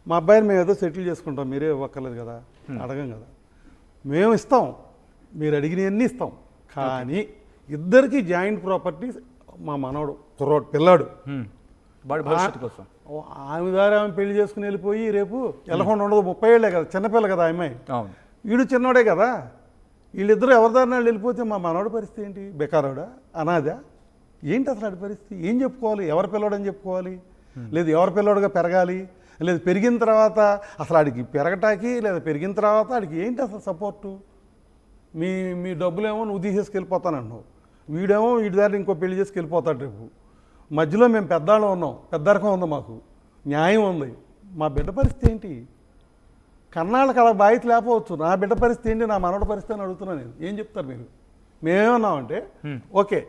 మా అబ్బాయిని మేము ఏదో సెటిల్ చేసుకుంటాం, మీరే ఇవ్వక్కర్లేదు కదా, అడగం కదా. మేము ఇస్తాం, మీరు అడిగినవన్నీ ఇస్తాం. కానీ ఇద్దరికి జాయింట్ ప్రాపర్టీ మా మనవడు కుర్రోడు పిల్లాడు భవిష్యత్తు కోసం ఆమె దారి ఆమె పెళ్లి చేసుకుని వెళ్ళిపోయి రేపు వెళ్ళకుండా ఉండదు. 30 ఏళ్ళే కదా, చిన్నపిల్ల కదా అమ్మాయి, వీడు చిన్నోడే కదా. వీళ్ళిద్దరూ ఎవరి దారిన వాళ్ళు వెళ్ళిపోతే మా మనవడి పరిస్థితి ఏంటి? బెకారోడా, అనాథా ఏంటి అసలు? ఆడి పరిస్థితి ఏం చెప్పుకోవాలి? ఎవరి పిల్లోడని చెప్పుకోవాలి? లేదు ఎవరి పిల్లోడుగా పెరగాలి? లేదు పెరిగిన తర్వాత అసలు ఆడికి పెరగటానికి, లేదా పెరిగిన తర్వాత ఆడికి ఏంటి అసలు సపోర్టు? మీ డబ్బులేమో నువ్వు తీసేసుకెళ్ళిపోతానన్నావు, వీడేమో వీడి దారి ఇంకో పెళ్లి చేసి వెళ్ళిపోతాడు రేపు. మధ్యలో మేము పెద్దాళ్ళం ఉన్నాం, పెద్దరకం ఉంది, మాకు న్యాయం ఉంది. మా బిడ్డ పరిస్థితి ఏంటి? కన్నాళ్ళకి అలా బాధ్యత లేకపోవచ్చు. నా బిడ్డ పరిస్థితి ఏంటి, నా మనవడ పరిస్థితి అని అడుగుతున్నాను నేను. ఏం చెప్తారు మీరు? మేమేమన్నామంటే ఓకే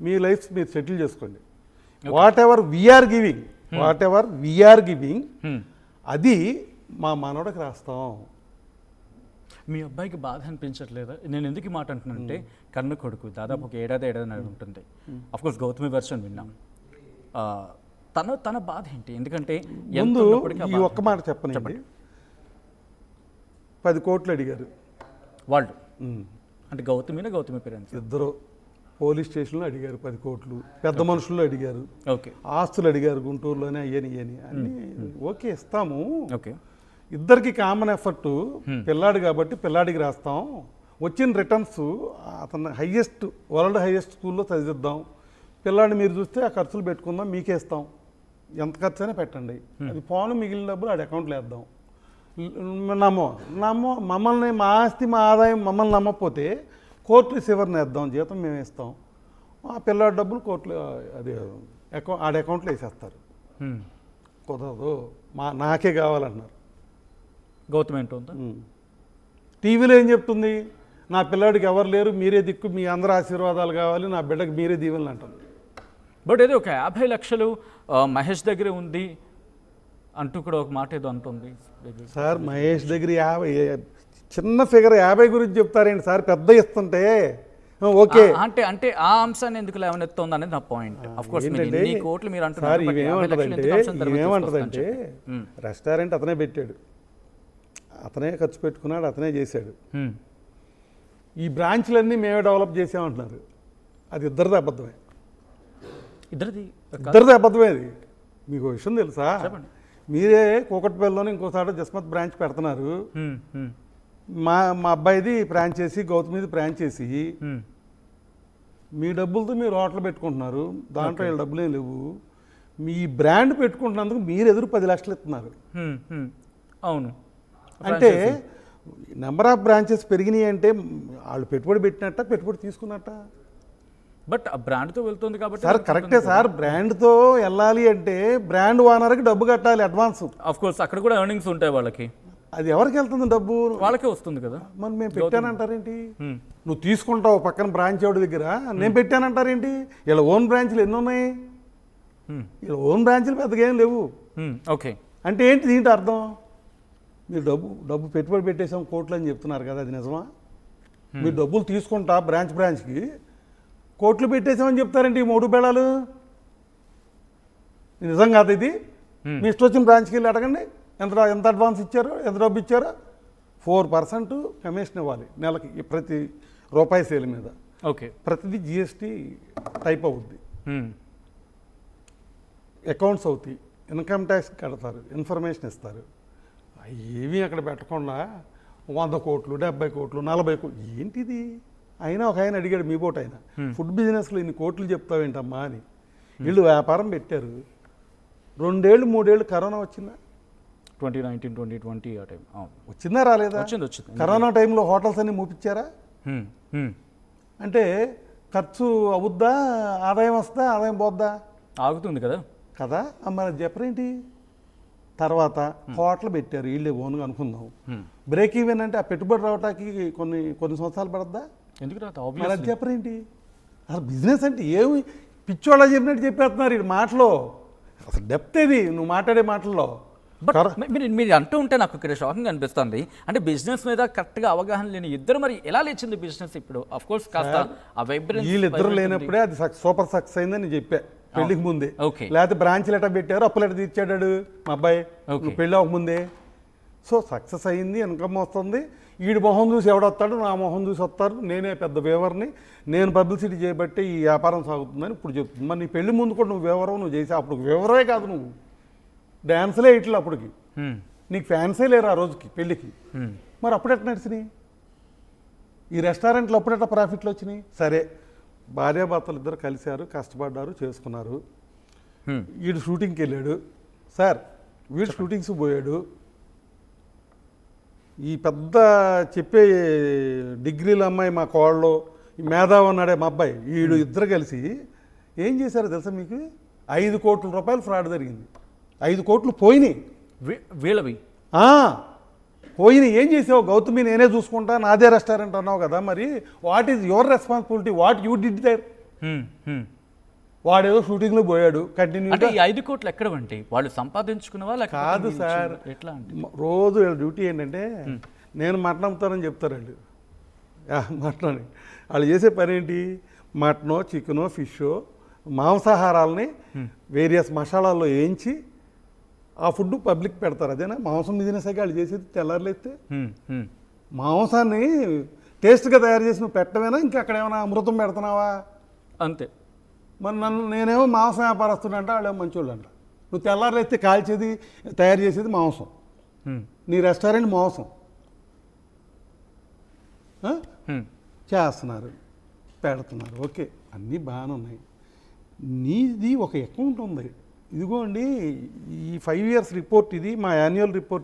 మీ లైఫ్ మీరు సెటిల్ చేసుకోండి, వాట్ ఎవర్ వీఆర్ గివింగ్ అది మా మనవడికి రాస్తాం. మీ అబ్బాయికి బాధ అనిపించట్లేదా? నేను ఎందుకు ఈ మాట అంటున్నానంటే కన్ను కొడుకు దాదాపు ఒక ఏడాది ఉంటుంది. అఫ్కోర్స్ గౌతమి వెర్షన్ విన్నాం. తన బాధ ఏంటి? ఎందుకంటే ముందు ఈ ఒక్క మాట చెప్పండి. 10 కోట్లు అడిగారు వాళ్ళు, అంటే గౌతమి పేరెంట్స్ ఇద్దరు. పోలీస్ స్టేషన్లో అడిగారు 10 కోట్లు, పెద్ద మనుషుల్లో అడిగారు, ఓకే, ఆస్తులు అడిగారు గుంటూరులోనే, అయ్యని అన్నీ ఓకే ఇస్తాము. ఓకే, ఇద్దరికి కామన్ ఎఫర్ట్, పిల్లాడు కాబట్టి పిల్లాడికి రాస్తాం. వచ్చిన రిటర్న్స్ అతను వరల్డ్ హైయెస్ట్ స్కూల్లో చదివిద్దాం, పిల్లాడిని మీరు చూస్తే ఆ ఖర్చులు పెట్టుకుందాం, మీకే ఇస్తాం, ఎంత ఖర్చు అయినా పెట్టండి, అది పోను మిగిలిన డబ్బులు ఆడి అకౌంట్లో వేద్దాం. మమ్మల్ని మా ఆస్తి మా ఆదాయం మమ్మల్ని నమ్మకపోతే కోర్టు రిసీవర్ని వేద్దాం, జీతం మేము ఇస్తాం, ఆ పిల్లాడి డబ్బులు కోర్టులో అది ఆడి అకౌంట్లో వేసేస్తారు. కుదరదు, నాకే కావాలన్నారు. గౌతమ్ ఏంటో టీవీలో ఏం చెప్తుంది? నా పిల్లాడికి ఎవరు లేరు, మీరే దిక్కు, మీ అందరూ ఆశీర్వాదాలు కావాలి, నా బిడ్డకి మీరే దీవెనలు అంటుంది. బట్ ఏదో ఒక 50 లక్షలు మహేష్ దగ్గర ఉంది అంటూ కూడా ఒక మాట ఏదో అంటుంది సార్. మహేష్ దగ్గర 50, చిన్న ఫిగర్ 50 గురించి చెప్తారేంటి సార్? పెద్ద ఇస్తుంటే ఓకే అంటే ఆ అంశాన్ని ఎందుకు లేవనెత్తుంది అనేది నా పాయింట్. కోట్లు మీరు సార్ ఇవేమంటదంటే రెస్టారెంట్ అతనే పెట్టాడు, అతనే ఖర్చు పెట్టుకున్నాడు, అతనే చేశాడు. ఈ బ్రాంచ్లన్నీ మేమే డెవలప్ చేసామంటున్నారు. అది ఇద్దరిది అబద్ధమే. ఇద్దరిది అబద్ధమే. అది మీకు విషయం తెలుసా? మీరే కూకట్పల్లిలోనే ఇంకోసారి జస్మత్ బ్రాంచ్ పెడుతున్నారు. మా అబ్బాయిది ఫ్రాంచైజీ, గౌతమిది ఫ్రాంచైజీ. మీ డబ్బులతో మీరు హోటల్ పెట్టుకుంటున్నారు, దాంట్లో వీళ్ళ డబ్బులేం లేవు. మీ బ్రాండ్ పెట్టుకుంటున్నందుకు మీరు ఎదురు 10 లక్షలు ఇస్తున్నారు. అవును, అంటే నెంబర్ ఆఫ్ బ్రాంచెస్ పెరిగినాయి అంటే వాళ్ళు పెట్టుబడి పెట్టినట్ట, పెట్టుబడి తీసుకున్నట్ట. బట్ ఆ బ్రాండ్తో వెళ్తుంది కాబట్టి సార్ కరెక్టే సార్. బ్రాండ్తో వెళ్ళాలి అంటే బ్రాండ్ ఓనర్కి డబ్బు కట్టాలి అడ్వాన్స్. ఆఫ్ కోర్స్ అక్కడ కూడా ఎర్నింగ్స్ ఉంటాయి వాళ్ళకి. అది ఎవరికి వెళ్తుంది డబ్బు? వాళ్ళకే వస్తుంది కదా. మరి మేము పెట్టానంటారేంటి? నువ్వు తీసుకుంటావు పక్కన బ్రాంచ్ ఎవడి దగ్గర, నేను పెట్టానంటారేంటి? వీళ్ళ ఓన్ బ్రాంచ్లు ఎన్ని ఉన్నాయి? వీళ్ళ ఓన్ బ్రాంచ్లు పెద్దగా ఏం లేవు. ఓకే, అంటే ఏంటి దీంట్లో అర్థం? మీరు డబ్బు పెట్టుబడి పెట్టేసాం కోట్లు అని చెప్తున్నారు కదా, అది నిజమా? మీరు డబ్బులు తీసుకుంటా బ్రాంచ్కి కోట్లు పెట్టేసామని చెప్తారండి ఈ 3 బేళాలు. నిజం కాదు ఇది. మీ ఇష్టం వచ్చిన బ్రాంచ్కి వెళ్ళి అడగండి ఎంత అడ్వాన్స్ ఇచ్చారో, ఎంత డబ్బు ఇచ్చారో. 4% కమిషన్ ఇవ్వాలి నెలకి ప్రతి రూపాయి సేల్ మీద. ఓకే, ప్రతిదీ GST టైప్ అవుద్ది, అకౌంట్స్ అవుతాయి, ఇన్కమ్ ట్యాక్స్ కడతారు, ఇన్ఫర్మేషన్ ఇస్తారు. ఏమీ అక్కడ పెట్టకుండా 100 కోట్లు, 70 కోట్లు, 40 కోట్లు ఏంటిది? అయినా ఒక ఆయన అడిగాడు, మీ బోట్ ఆయన, ఫుడ్ బిజినెస్లో ఇన్ని కోట్లు చెప్తావేంటమ్మా అని. వీళ్ళు వ్యాపారం పెట్టారు. 2 ఏళ్ళు 3 ఏళ్ళు కరోనా వచ్చిందా? 2019, 2020 ఆ టైం వచ్చిందా రాలేదా? వచ్చింది. కరోనా టైంలో హోటల్స్ అన్ని మూపించారా? అంటే ఖర్చు అవుద్దా, ఆదాయం వస్తుందా, ఆదాయం పోద్దా? ఆగుతుంది కదా కదా. మరి చెప్పరేంటి? తర్వాత హోటల్ పెట్టారు వీళ్ళే ఓన్గా అనుకుందాం. బ్రేక్ ఈవెన్ అంటే ఆ పెట్టుబడి రావటానికి కొన్ని సంవత్సరాలు పడద్దా? ఎందుకు మరి అది చెప్పరేంటి? అసలు బిజినెస్ అంటే ఏమి పిచ్చోళ్ళ చెప్పినట్టు చెప్పేస్తున్నారు ఈ మాటలో. అసలు డెప్త్ ఏది నువ్వు మాట్లాడే మాటల్లో? మీరు అంటూ ఉంటే నాకు ఇక్కడ షాకింగ్ అనిపిస్తుంది. అంటే బిజినెస్ మీద కరెక్ట్గా అవగాహన లేని ఇద్దరు మరి ఎలా లేచింది బిజినెస్ ఇప్పుడు? అఫ్ కోర్స్ కాస్త ఆ వైబ్రెన్స్ వీళ్ళిద్దరు లేనప్పుడే అది సూపర్ సక్సెస్ అయిందని చెప్పా. పెళ్లికి ముందే. ఓకే. లేకపోతే బ్రాంచ్ లెటర్ పెట్టారు, అప్పు లెటర్ తీర్చాడు మా అబ్బాయి నువ్వు పెళ్ళి అవ్వకముందే. సో సక్సెస్ అయ్యింది, ఇన్కమ్ వస్తుంది. వీడి మొహం చూసి ఎవడొస్తాడు, నా మొహం చూసి వస్తారు. నేనే పెద్ద వేవర్ని, నేను పబ్లిసిటీ చేయబట్టే ఈ వ్యాపారం సాగుతుందని ఇప్పుడు చెప్తుంది. మరి నీ పెళ్లి ముందు కూడా నువ్వు వివరం నువ్వు చేసి అప్పుడు వివరమే కాదు, నువ్వు డ్యాన్స్లే ఇట్లా అప్పటికి నీకు ఫ్యాన్సే లేరు ఆ రోజుకి పెళ్ళికి. మరి అప్పుడెట్లా నడిచినాయి ఈ రెస్టారెంట్లు? అప్పుడెట్లా ప్రాఫిట్లు వచ్చినాయి? సరే, భార్యాభర్తలు ఇద్దరు కలిశారు, కష్టపడ్డారు, చేసుకున్నారు. వీడు షూటింగ్కి వెళ్ళాడు సార్, వీడు షూటింగ్స్ పోయాడు. ఈ పెద్ద చెప్పే డిగ్రీల అమ్మాయి మా కోళ్ళు, ఈ మేధావి ఉన్నాడే మా అబ్బాయి, వీడు ఇద్దరు కలిసి ఏం చేశారో తెలుసా మీకు? 5 కోట్ల రూపాయలు ఫ్రాడ్ జరిగింది. 5 కోట్లు పోయినాయి వీళ్ళవి. పోయినాయి. ఏం చేసావు? గౌతమి నేనే చూసుకుంటా, నాదే రెస్టారెంట్ అన్నావు కదా, మరి what is your responsibility? What you did there? వాడేదో షూటింగ్లో పోయాడు కంటిన్యూ. అంటే ఈ 5 కోట్లు ఎక్కడ అంటే వాళ్ళు సంపాదించుకున్నవా? కాదు సార్, ఎట్లా అంటే రోజు వీళ్ళ డ్యూటీ ఏంటంటే నేను మటన్ అమ్ముతానని చెప్తారు వాళ్ళు. మటన్ అని వాళ్ళు చేసే పని ఏంటి? మటనో, చికెనో, ఫిషో, మాంసాహారాలని వేరియస్ మసాలాల్లో వేయించి ఆ ఫుడ్ పబ్లిక్ పెడతారు. అదేనా మాంసం బిజినెస్ అయితే వాళ్ళు చేసేది? తెల్లారులేస్తే మాంసాన్ని టేస్ట్గా తయారు చేసి నువ్వు పెట్టవేనా? ఇంకా అక్కడ ఏమైనా అమృతం పెడుతున్నావా? అంతే. మరి నేనేమో మాంసం వ్యాపారస్తుడంట, వాళ్ళేమో మంచోళ్ళు అంట. నువ్వు తెల్లారులేస్తే కాల్చేది తయారు చేసేది మాంసం, నీ రెస్టారెంట్ మాంసం చేస్తున్నారు, పెడుతున్నారు. ఓకే, అన్నీ బాగానే ఉన్నాయి. నీది ఒక అకౌంట్ ఉంది. ఇదిగోండి ఈ 5 years రిపోర్ట్, ఇది మా యాన్యువల్ రిపోర్ట్.